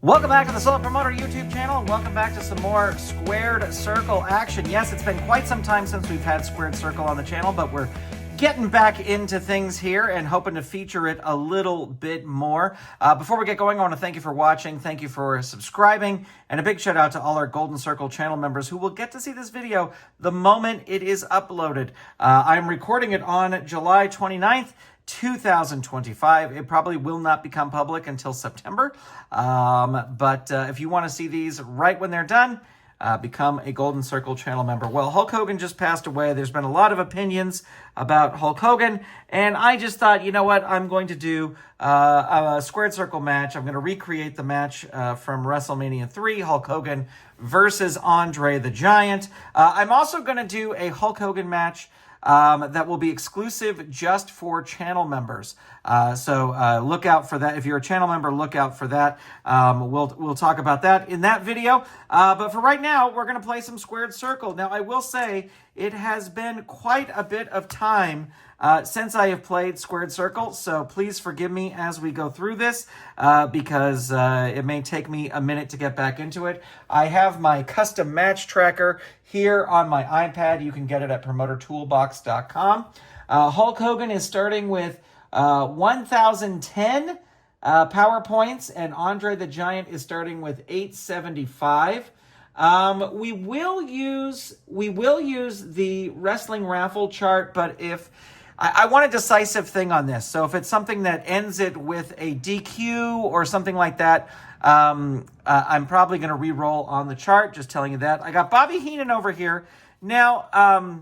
Welcome back to the Solo Promoter YouTube channel. Welcome back to some more Squared Circle action. Yes, it's been quite some time since we've had Squared Circle on the channel, but we're getting back into things here and hoping to feature it a little bit more. Before we get going, I want to thank you for watching. Thank you for subscribing. And a big shout out to all our Golden Circle channel members who will get to see this video the moment it is uploaded. I'm recording it on July 29th. 2025. It probably will not become public until September. But if you want to see these right when they're done, become a Golden Circle channel member. Well, Hulk Hogan just passed away. There's been a lot of opinions about Hulk Hogan, and I just thought, you know what, I'm going to do a Squared Circle match. I'm going to recreate the match from WrestleMania 3, Hulk Hogan versus Andre the Giant. I'm also going to do a Hulk Hogan match that will be exclusive just for channel members. So look out for that. If you're a channel member, look out for that. We'll talk about that in that video. But for right now, we're going to play some Squared Circle. Now, I will say it has been quite a bit of time since I have played Squared Circle, so please forgive me as we go through this because it may take me a minute to get back into it. I have my custom match tracker here on my iPad. You can get it at promotertoolbox.com. Hulk Hogan is starting with 1,010 power points, and Andre the Giant is starting with 875. We will use the wrestling raffle chart, but if I want a decisive thing on this, so if it's something that ends it with a DQ or something like that, I'm probably going to re-roll on the chart, just telling you that. I got Bobby Heenan over here. Now,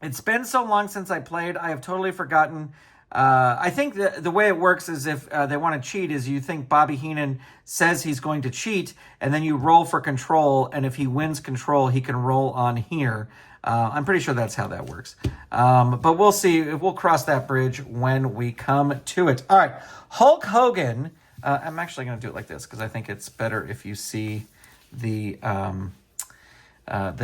it's been so long since I played, I have totally forgotten. I think the way it works is if they want to cheat is you think Bobby Heenan says he's going to cheat, and then you roll for control, and if he wins control, he can roll on here. I'm pretty sure that's how that works. But we'll see. We'll cross that bridge when we come to it. All right, Hulk Hogan. I'm actually going to do it like this because I think it's better if you see the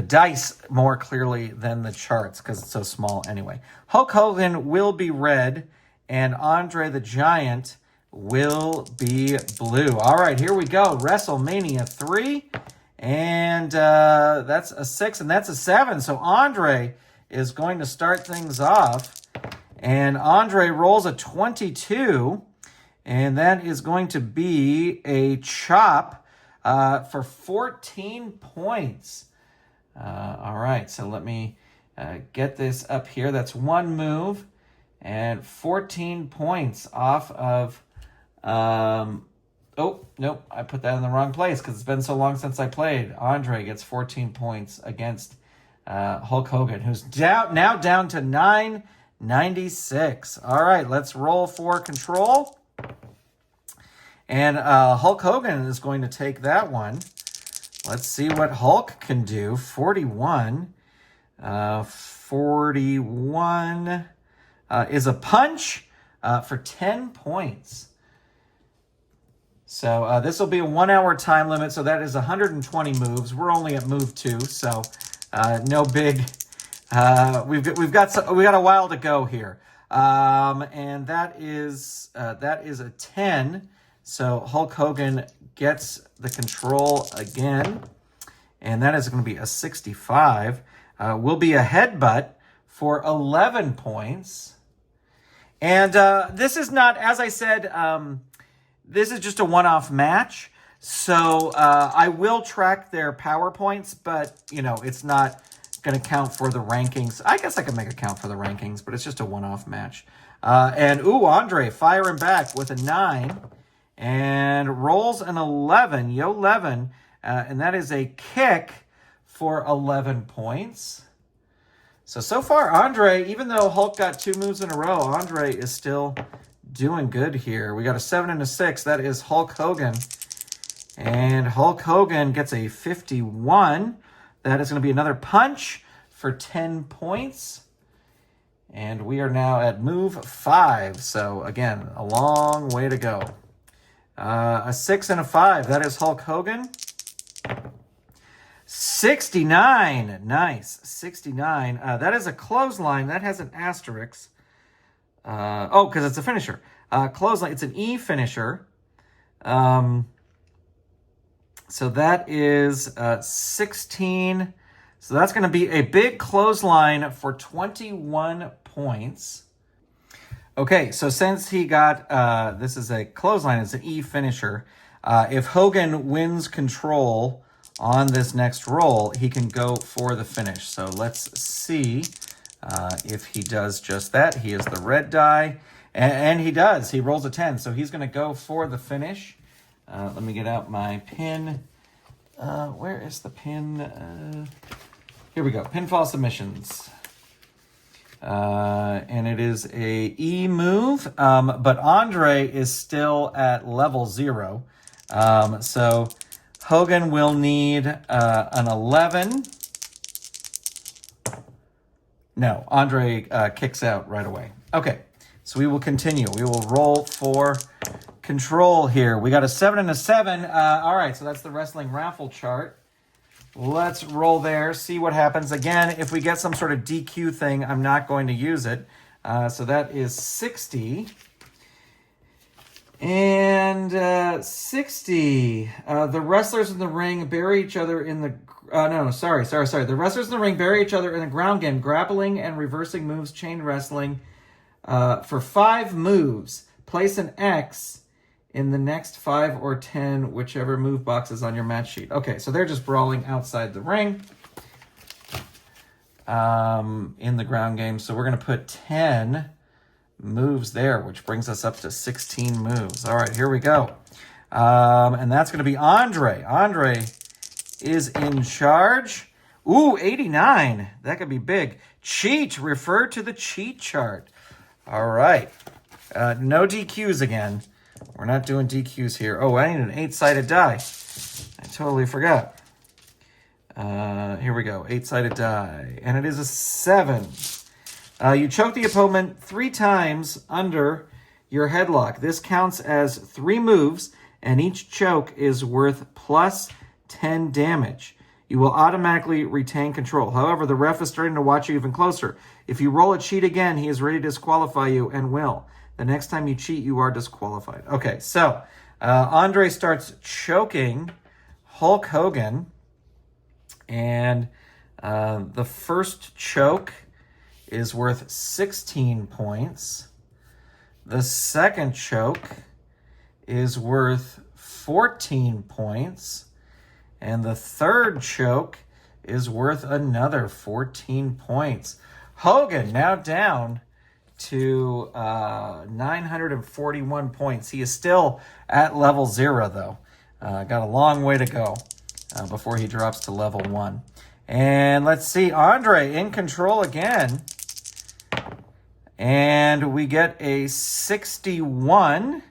dice more clearly than the charts because it's so small anyway. Hulk Hogan will be red and Andre the Giant will be blue. All right, here we go. WrestleMania 3. And that's a 6 and that's a 7. So Andre is going to start things off. And Andre rolls a 22. And that is going to be a chop for 14 points. All right, so let me get this up here. That's one move and 14 points off of... Oh, nope, I put that in the wrong place because it's been so long since I played. Andre gets 14 points against Hulk Hogan, who's now down to 996. All right, let's roll for control. And Hulk Hogan is going to take that one. Let's see what Hulk can do. 41. 41 is a punch for 10 points. So this will be a 1 hour time limit. So that is 120 moves. We're only at move 2. So no big, we've got a while to go here. And that is a 10. So Hulk Hogan gets the control again. And that is going to be a 65. Will be a headbutt for 11 points. And this is not, as I said, this is just a one-off match. So I will track their power points, but, you know, it's not going to count for the rankings. I guess I could make a count for the rankings, but it's just a one-off match. Andre firing back with a 9 and rolls an 11, and that is a kick for 11 points. So far, Andre, even though Hulk got 2 moves in a row, Andre is still doing good here. We got a 7 and a 6. That is Hulk Hogan. And Hulk Hogan gets a 51. That is going to be another punch for 10 points. And we are now at move 5. So, again, a long way to go. A 6 and a 5. That is Hulk Hogan. 69. Nice. 69. That is a clothesline. That has an asterisk. Because it's a finisher. Clothesline. It's an E finisher. So that is 16. So that's going to be a big clothesline for 21 points. Okay, so since he got, this is a clothesline, it's an E finisher. If Hogan wins control on this next roll, he can go for the finish. So let's see if he does just that. He is the red die, and he does. He rolls a 10, so he's going to go for the finish. Let me get out my pin. Where is the pin? Here we go. Pinfall submissions. And it is a E move, but Andre is still at level 0. So Hogan will need an 11. No, Andre kicks out right away. Okay, so we will continue. We will roll for control here. We got a 7 and a 7. All right, so that's the wrestling raffle chart. Let's roll there, see what happens. Again, if we get some sort of DQ thing, I'm not going to use it. So that is 60. And 60. The wrestlers in the ring bury each other in the... sorry. The wrestlers in the ring bury each other in the ground game, grappling and reversing moves, chain wrestling. For 5 moves, place an X in the next 5 or 10, whichever move box is on your match sheet. Okay, so they're just brawling outside the ring in the ground game. So we're going to put 10 moves there, which brings us up to 16 moves. All right, here we go. And that's going to be Andre. Andre is in charge. Ooh, 89. That could be big. Cheat. Refer to the cheat chart. All right. No DQs again. We're not doing DQs here. Oh, I need an 8-sided die. I totally forgot. Here we go. 8-sided die. And it is a 7. You choke the opponent 3 times under your headlock. This counts as 3 moves, and each choke is worth plus 10 damage. You will automatically retain control. However, the ref is starting to watch you even closer. If you roll a cheat again, he is ready to disqualify you and will. The next time you cheat, you are disqualified. Okay, so Andre starts choking Hulk Hogan. And the first choke is worth 16 points. The second choke is worth 14 points. And the third choke is worth another 14 points. Hogan now down to 941 points. He is still at level 0, though. Got a long way to go before he drops to level 1. And let's see, Andre in control again. And we get a 61.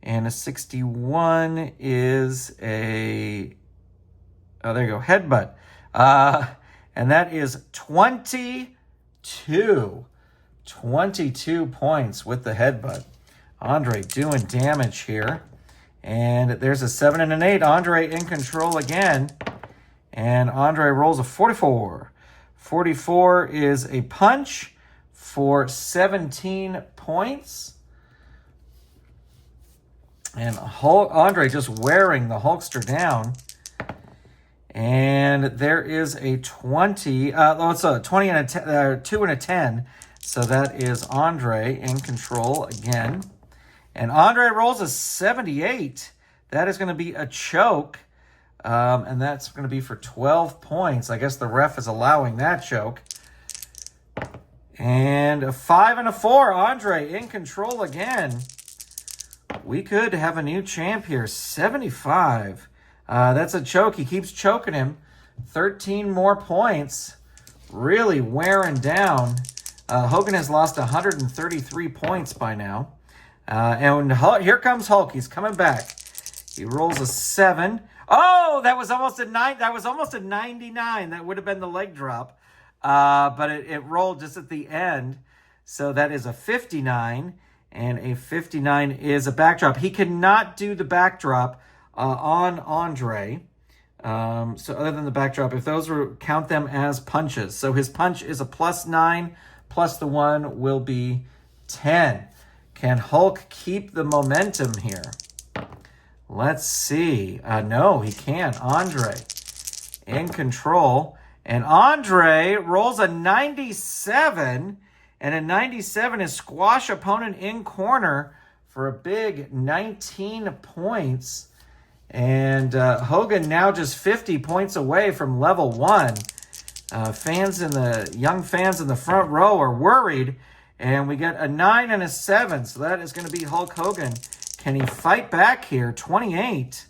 And a 61 is a... Oh, there you go, headbutt. And that is 22. 22 points with the headbutt. Andre doing damage here. And there's a 7 and an 8. Andre in control again. And Andre rolls a 44. 44 is a punch for 17 points. And Andre just wearing the Hulkster down. And there is a 20. It's a 20 and a 10, 2 and a 10. So that is Andre in control again. And Andre rolls a 78. That is going to be a choke. And that's going to be for 12 points. I guess the ref is allowing that choke. And a 5 and a 4. Andre in control again. We could have a new champ here. 75. That's a choke. He keeps choking him. 13 more points. Really wearing down. Hogan has lost 133 points by now. And here comes Hulk. He's coming back. He rolls a 7. Oh, that was almost a 9. That was almost a 99. That would have been the leg drop. But it rolled just at the end. So that is a 59. And a 59 is a backdrop. He cannot do the backdrop on Andre. So other than the backdrop, if those were, count them as punches. So his punch is a +9, plus the 1 will be 10. Can Hulk keep the momentum here? Let's see. No, he can't. Andre in control. And Andre rolls a 97. And a 97 is squash opponent in corner for a big 19 points. And Hogan now just 50 points away from level 1. Young fans in the front row are worried. And we get a 9 and a 7. So that is going to be Hulk Hogan. Can he fight back here? 28.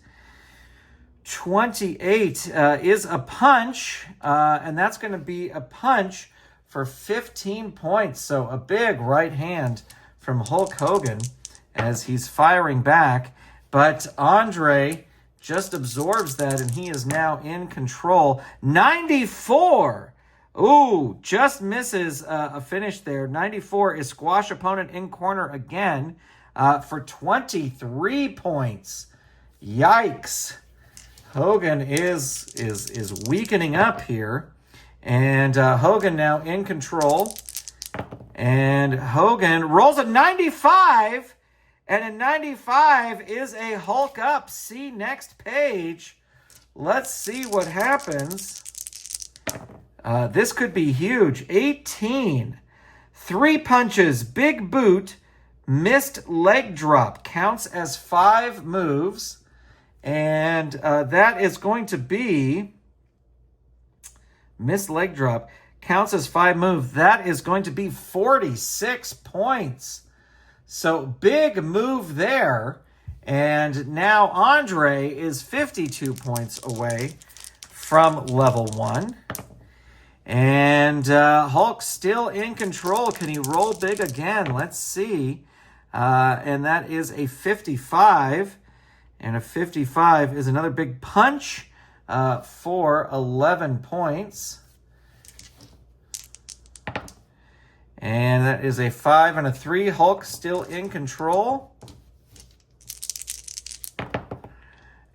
28 is a punch. And that's going to be a punch for 15 points. So a big right hand from Hulk Hogan as he's firing back. But Andre just absorbs that, and he is now in control. 94. Ooh, just misses a finish there. 94 is squash opponent in corner again for 23 points. Yikes. Hogan is weakening up here. And Hogan now in control. And Hogan rolls a 95. And a 95 is a Hulk up. See next page. Let's see what happens. This could be huge. 18. 3 punches. Big boot. Missed leg drop. Counts as 5 moves. And that is going to be... Missed leg drop counts as 5 moves. That is going to be 46 points. So big move there. And now Andre is 52 points away from level 1. And Hulk still in control. Can he roll big again? Let's see. And that is a 55. And a 55 is another big punch. For 11 points. And that is a 5 and a 3. Hulk still in control.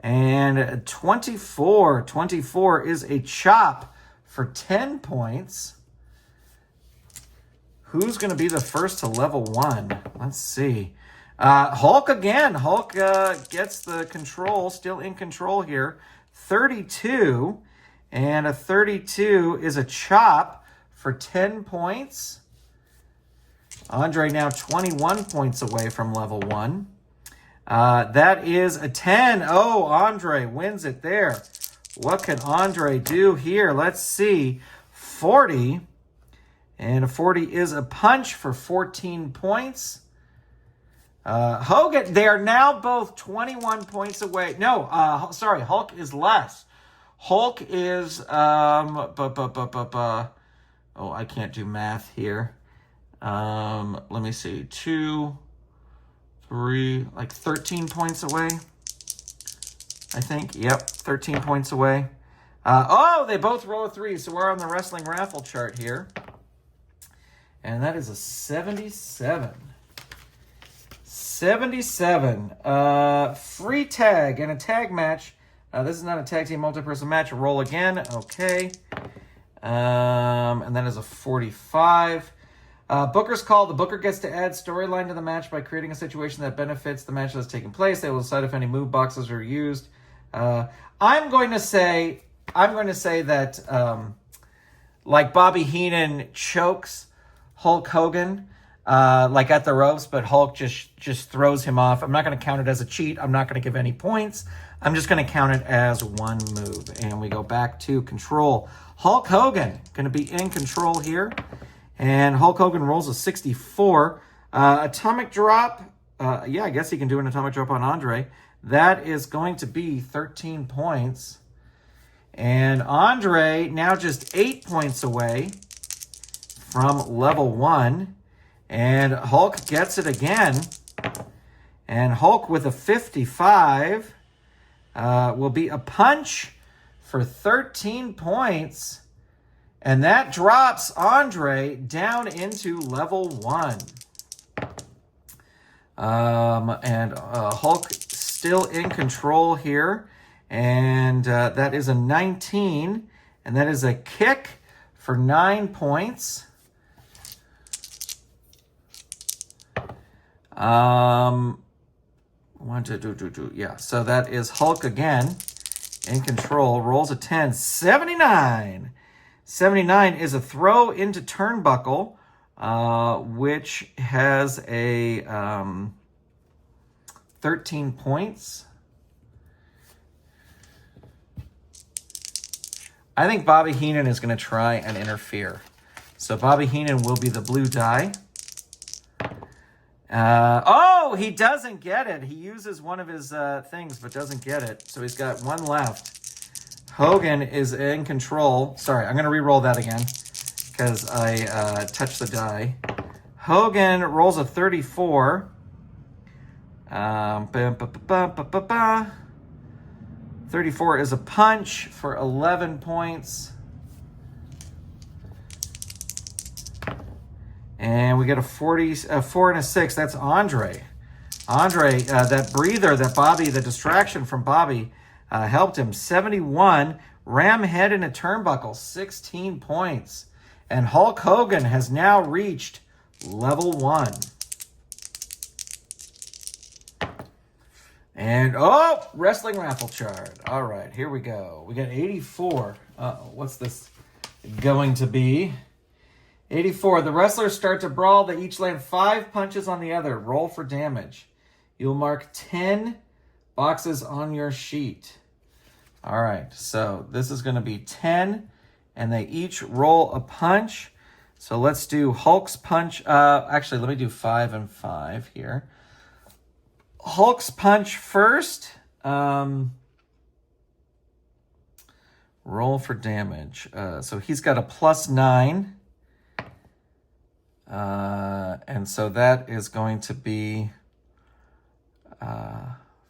And 24. 24 is a chop for 10 points. Who's going to be the first to level 1? Let's see. Hulk again. Hulk gets the control, still in control here. 32, and a 32 is a chop for 10 points. Andre now 21 points away from level 1. That is a 10. Oh, Andre wins it there. What can Andre do here? Let's see. 40, and a 40 is a punch for 14 points. Hogan, they are now both 21 points away. No, sorry, Hulk is less. Hulk is, oh, I can't do math here. Let me see, 2, 3, like 13 points away, I think. Yep, 13 points away. They both roll a 3, so we're on the wrestling raffle chart here. And that is a 77. 77. Free tag and a tag match. This is not a tag team multi-person match. Roll again. Okay. And that is a 45. Booker's call. The booker gets to add storyline to the match by creating a situation that benefits the match that's taking place. They will decide if any move boxes are used. I'm going to say that like Bobby Heenan chokes Hulk Hogan like at the ropes, but Hulk just throws him off. I'm not going to count it as a cheat. I'm not going to give any points. I'm just going to count it as one move. And we go back to control. Hulk Hogan going to be in control here. And Hulk Hogan rolls a 64. Atomic drop. Yeah, I guess he can do an atomic drop on Andre. That is going to be 13 points. And Andre now just 8 points away from level 1. And Hulk gets it again. And Hulk with a 55 will be a punch for 13 points. And that drops Andre down into level 1. And Hulk still in control here. And that is a 19. And that is a kick for 9 points. 1, 2, 2, 2, 2. Yeah, so that is Hulk again in control. Rolls a 10. 79. 79 is a throw into turnbuckle, which has a 13 points. I think Bobby Heenan is going to try and interfere. So Bobby Heenan will be the blue die. Oh, he doesn't get it. He uses one of his things, but doesn't get it. So he's got one left. Hogan is in control. Sorry, I'm going to re-roll that again because I touched the die. Hogan rolls a 34. 34 is a punch for 11 points. And we get a 4 and a 6. That's Andre. Andre, that breather that Bobby, the distraction from Bobby, helped him. 71. Ram head in a turnbuckle. 16 points. And Hulk Hogan has now reached level 1. And, oh, wrestling raffle chart. All right, here we go. We got 84. What's this going to be? 84. The wrestlers start to brawl. They each land 5 punches on the other. Roll for damage. You'll mark 10 boxes on your sheet. All right, so this is going to be 10, and they each roll a punch. So let's do Hulk's punch. Actually, let me do 5 and 5 here. Hulk's punch first. Roll for damage. So he's got a +9. And so that is going to be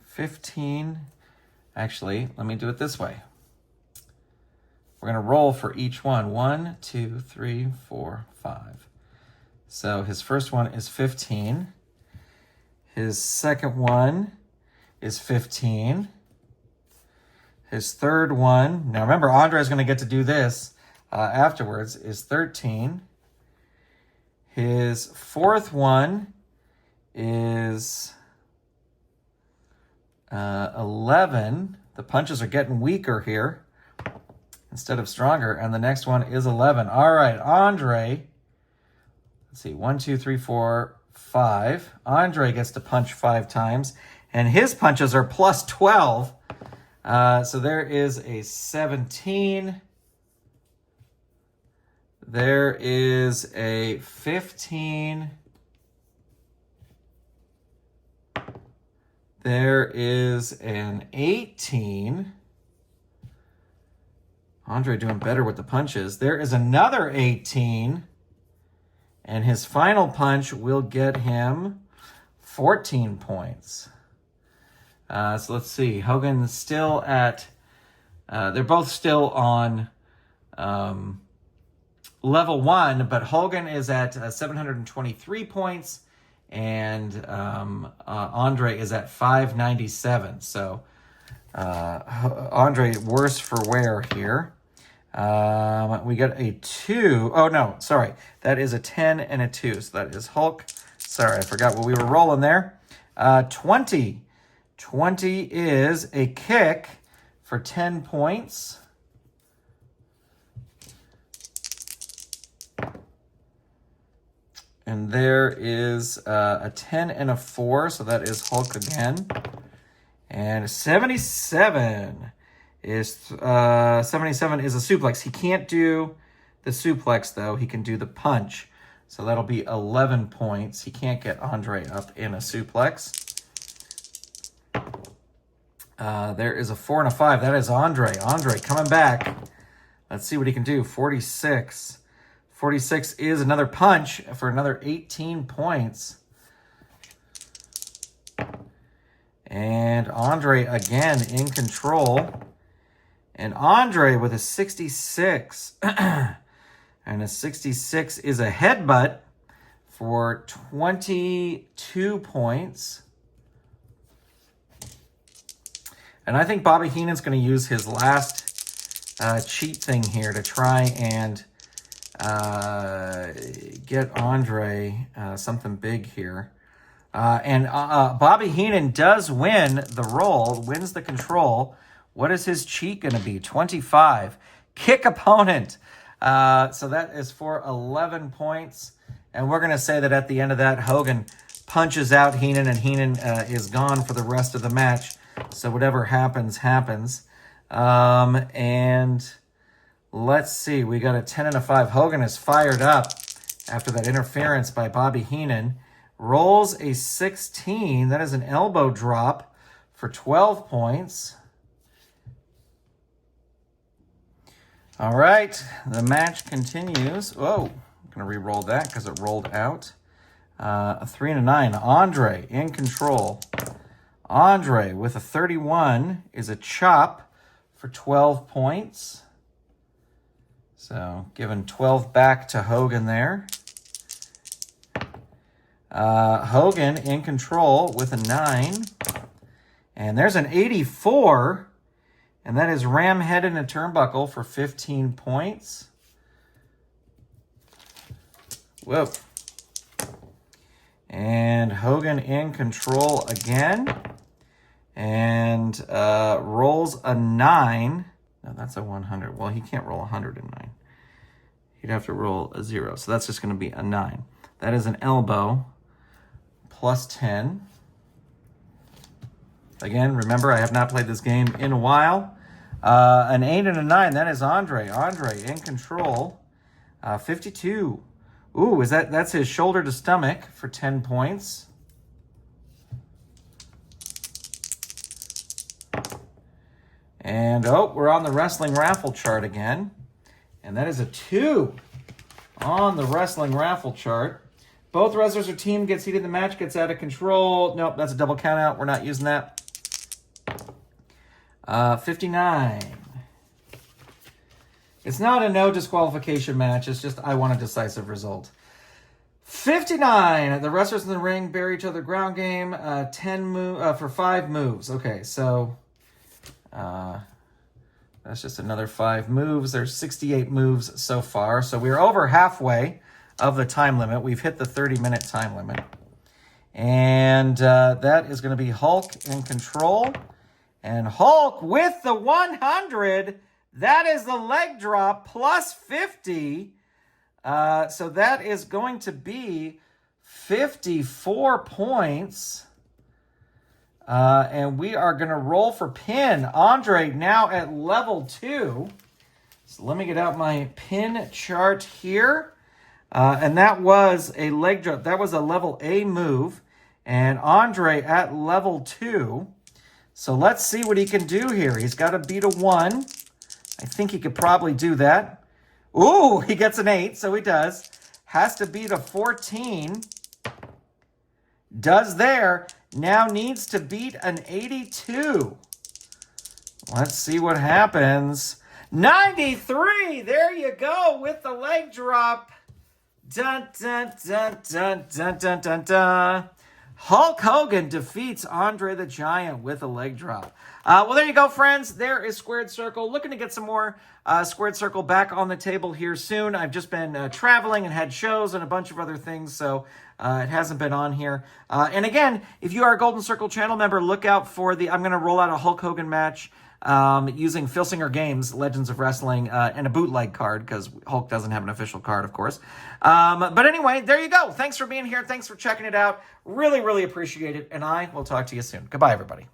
15. Actually, let me do it this way. We're going to roll for each one. 1, 2, 3, 4, 5. So his first one is 15. His second one is 15. His third one, now remember, Andre's going to get to do this afterwards, is 13. His fourth one is 11. The punches are getting weaker here instead of stronger. And the next one is 11. All right, Andre. Let's see, 1, 2, 3, 4, 5. Andre gets to punch 5 times. And his punches are +12. So there is a 17. There is a 15. There is an 18. Andre doing better with the punches. There is another 18. And his final punch will get him 14 points. So let's see. Hogan's still at... they're both still on level 1, but Hogan is at 723 points, and Andre is at 597. So Andre worse for wear here. We got a 2. Oh, no, sorry. That is a 10 and a 2. So that is Hulk. Sorry, I forgot what we were rolling there. 20. 20 is a kick for 10 points. And there is a 10 and a 4, so that is Hulk again. And 77 is a suplex. He can't do the suplex, though. He can do the punch. So that'll be 11 points. He can't get Andre up in a suplex. There is a 4 and a 5. That is Andre. Andre coming back. Let's see what he can do. 46. 46 is another punch for another 18 points. And Andre again in control. And Andre with a 66. And a 66 is a headbutt for 22 points. And I think Bobby Heenan's going to use his last cheat thing here to try and get Andre something big here. Bobby Heenan does win the roll, wins the control. What is his cheat going to be? 25. Kick opponent. So that is for 11 points. And we're going to say that at the end of that, Hogan punches out Heenan, and Heenan is gone for the rest of the match. So whatever happens, happens. And let's see. We got a 10 and a 5. Hogan is fired up after that interference by Bobby Heenan. Rolls a 16. That is an elbow drop for 12 points. All right, the match continues. Oh, I'm going to re-roll that because it rolled out. A 3 and a 9. Andre in control. Andre with a 31 is a chop for 12 points. So giving 12 back to Hogan there. Hogan in control with a 9. And there's an 84. And that is ram-head in a turnbuckle for 15 points. Whoa. And Hogan in control again. And rolls a 9. No, that's a 100. Well, he can't roll 109. He'd have to roll a 0. So that's just going to be a 9. That is an elbow. Plus 10. Again, remember, I have not played this game in a while. An 8 and a 9. That is Andre. Andre in control. 52. Ooh, that's his shoulder to stomach for 10 points. And, we're on the wrestling raffle chart again. And that is a 2 on the wrestling raffle chart. Both wrestlers or team gets heated in the match, gets out of control. Nope, that's a double count out. We're not using that. 59. It's not a no disqualification match. It's just I want a decisive result. 59. The wrestlers in the ring bear each other ground game. 10 for 5 moves. Okay, so that's just another 5 moves. There's 68 moves so far. So we're over halfway of the time limit. We've hit the 30-minute time limit. And that is going to be Hulk in control. And Hulk with the 100. That is the leg drop plus 50. So that is going to be 54 points. And we are going to roll for pin. Andre now at level 2. So let me get out my pin chart here. And that was a leg drop. That was a level A move. And Andre at level 2. So let's see what he can do here. He's got to beat a 1. I think he could probably do that. Ooh, he gets an 8, so he does. Has to beat a 14. Does there. Now needs to beat an 82. Let's see what happens. 93! There you go with the leg drop. Dun, dun, dun, dun, dun, dun, dun, dun. Hulk Hogan defeats Andre the Giant with a leg drop. Well, there you go, friends. There is Squared Circle. Looking to get some more Squared Circle back on the table here soon. I've just been traveling and had shows and a bunch of other things, so it hasn't been on here. And again, if you are a Golden Circle channel member, look out for I'm going to roll out a Hulk Hogan match using Filsinger Games, Legends of Wrestling, and a bootleg card, because Hulk doesn't have an official card, of course. But anyway, there you go. Thanks for being here. Thanks for checking it out. Really, really appreciate it. And I will talk to you soon. Goodbye, everybody.